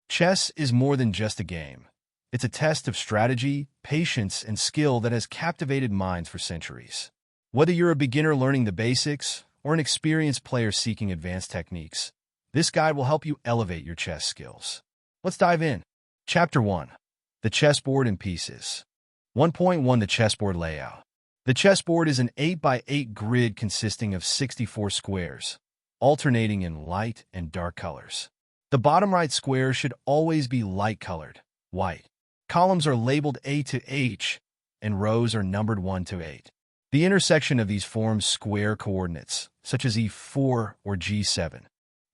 Chess is more than just a game. It's a test of strategy, patience, and skill that has captivated minds for centuries. Whether you're a beginner learning the basics or an experienced player seeking advanced techniques, this guide will help you elevate your chess skills. Let's dive in. Chapter 1. The Chessboard and Pieces. 1.1 The Chessboard Layout. The chessboard is an 8x8 grid consisting of 64 squares, alternating in light and dark colors. The bottom right square should always be light-colored, white. Columns are labeled A to H, and rows are numbered 1 to 8. The intersection of these forms square coordinates, such as E4 or G7.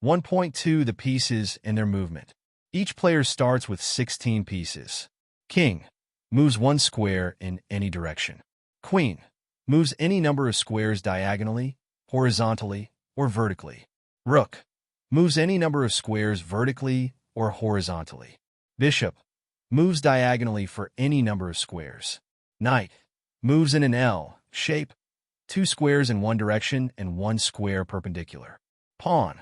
1.2 The Pieces and their movement. Each player starts with 16 pieces. King moves 1 square in any direction. Queen moves any number of squares diagonally, horizontally, or vertically. Rook moves any number of squares vertically or horizontally. Bishop moves diagonally for any number of squares. Knight moves in an L shape, 2 squares in one direction and 1 square perpendicular. Pawn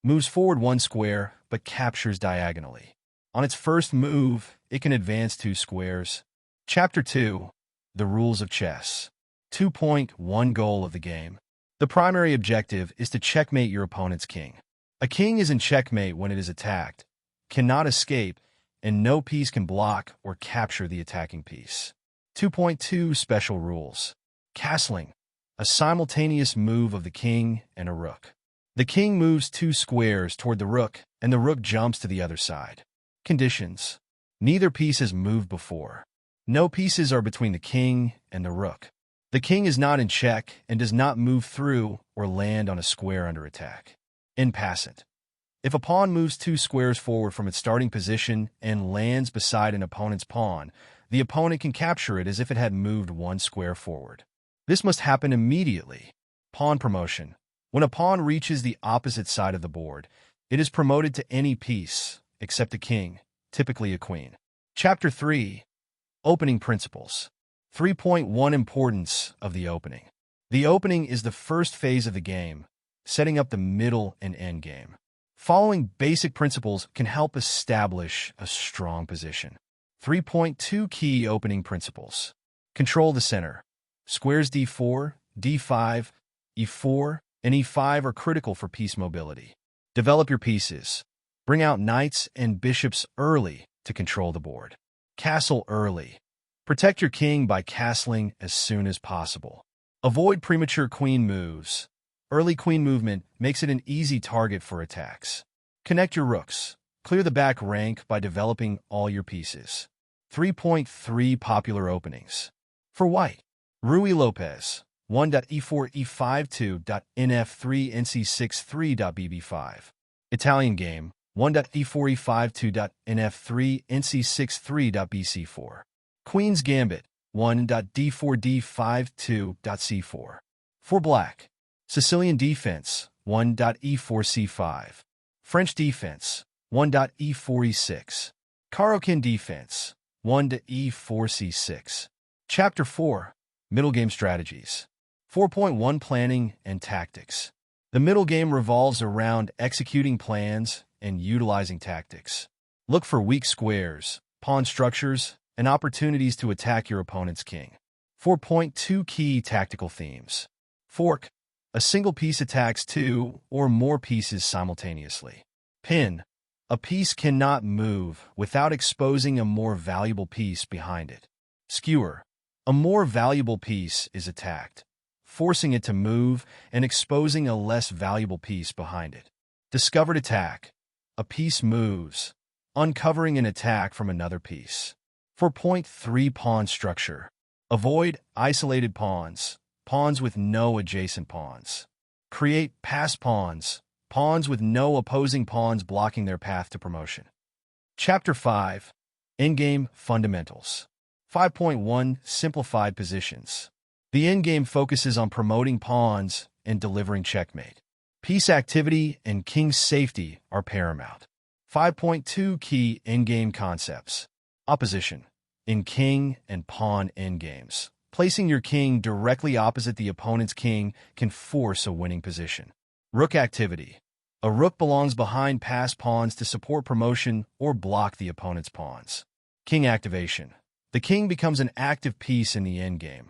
moves forward 1 square but captures diagonally. On its first move, it can advance 2 squares. Chapter 2. The Rules of Chess. 2.1 Goal of the game. The primary objective is to checkmate your opponent's king. A king is in checkmate when it is attacked, cannot escape, and no piece can block or capture the attacking piece. 2.2 Special Rules. Castling. A simultaneous move of the king and a rook. The king moves 2 squares toward the rook, and the rook jumps to the other side. Conditions. Neither piece has moved before. No pieces are between the king and the rook. The king is not in check and does not move through or land on a square under attack. En passant. If a pawn moves 2 squares forward from its starting position and lands beside an opponent's pawn, the opponent can capture it as if it had moved 1 square forward. This must happen immediately. Pawn promotion. When a pawn reaches the opposite side of the board, it is promoted to any piece, except a king, typically a queen. Chapter 3. Opening Principles. 3.1 Importance of the opening. The opening is the first phase of the game, setting up the middle and end game. Following basic principles can help establish a strong position. 3.2 Key Opening Principles. Control the center. Squares D4, D5, E4, and E5 are critical for piece mobility. Develop your pieces. Bring out knights and bishops early to control the board. Castle early. Protect your king by castling as soon as possible. Avoid premature queen moves. Early queen movement makes it an easy target for attacks. Connect your rooks. Clear the back rank by developing all your pieces. 3.3 Popular Openings. For white. Ruy Lopez. 1.e4 e5 2.nf3 nc6 3.bb5. Italian game. 1.e4 e5 2.nf3 nc6 3.bc4. Queen's Gambit. 1.d4 d5 2.c4. For black. Sicilian defense. 1.e4 c5. French defense. 1.e4 e6. Caro-Kann defense. 1.e4 c6. Chapter 4. Middle Game Strategies. 4.1 Planning and Tactics. The middle game revolves around executing plans and utilizing tactics. Look for weak squares, pawn structures, and opportunities to attack your opponent's king. 4.2 Key Tactical Themes. Fork. A single piece attacks 2 or more pieces simultaneously. Pin. A piece cannot move without exposing a more valuable piece behind it. Skewer. A more valuable piece is attacked, forcing it to move and exposing a less valuable piece behind it. Discovered attack. A piece moves, uncovering an attack from another piece. 4.3 Pawn Structure. Avoid isolated pawns, pawns with no adjacent pawns. Create pass pawns, pawns with no opposing pawns blocking their path to promotion. Chapter 5. Endgame Fundamentals. 5.1 Simplified Positions. The endgame focuses on promoting pawns and delivering checkmate. Piece activity and king safety are paramount. 5.2 Key Endgame Concepts. Opposition. In king and pawn endgames, placing your king directly opposite the opponent's king can force a winning position. Rook activity. A rook belongs behind passed pawns to support promotion or block the opponent's pawns. King activation. The king becomes an active piece in the endgame,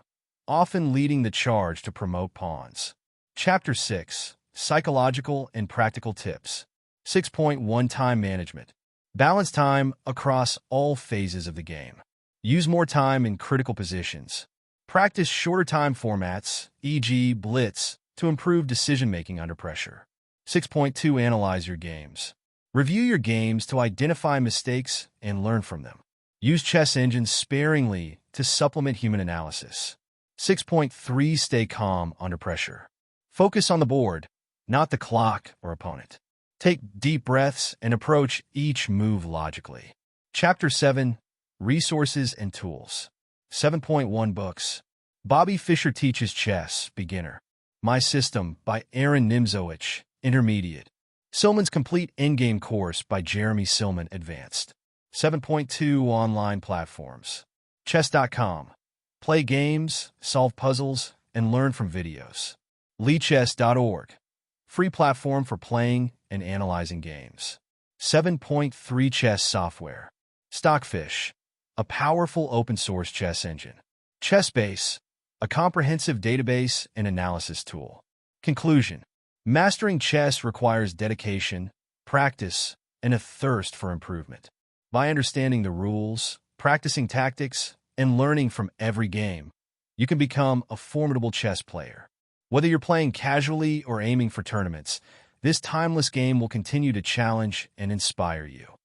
often leading the charge to promote pawns. Chapter 6. Psychological and Practical Tips. 6.1 Time Management. Balance time across all phases of the game. Use more time in critical positions. Practice shorter time formats, e.g. blitz, to improve decision-making under pressure. 6.2 Analyze your games. Review your games to identify mistakes and learn from them. Use chess engines sparingly to supplement human analysis. 6.3 Stay calm under pressure. Focus on the board, not the clock or opponent. Take deep breaths and approach each move logically. Chapter 7. Resources and Tools. 7.1 Books. Bobby Fischer Teaches Chess, Beginner. My System by Aaron Nimzowitsch, Intermediate. Silman's Complete Endgame Course by Jeremy Silman, Advanced. 7.2 Online Platforms. Chess.com. Play games, solve puzzles, and learn from videos. Lichess.org. Free platform for playing and analyzing games. 7.3 Chess Software. Stockfish, a powerful open-source chess engine. ChessBase, a comprehensive database and analysis tool. Conclusion. Mastering chess requires dedication, practice, and a thirst for improvement. By understanding the rules, practicing tactics, and learning from every game, you can become a formidable chess player. Whether you're playing casually or aiming for tournaments, this timeless game will continue to challenge and inspire you.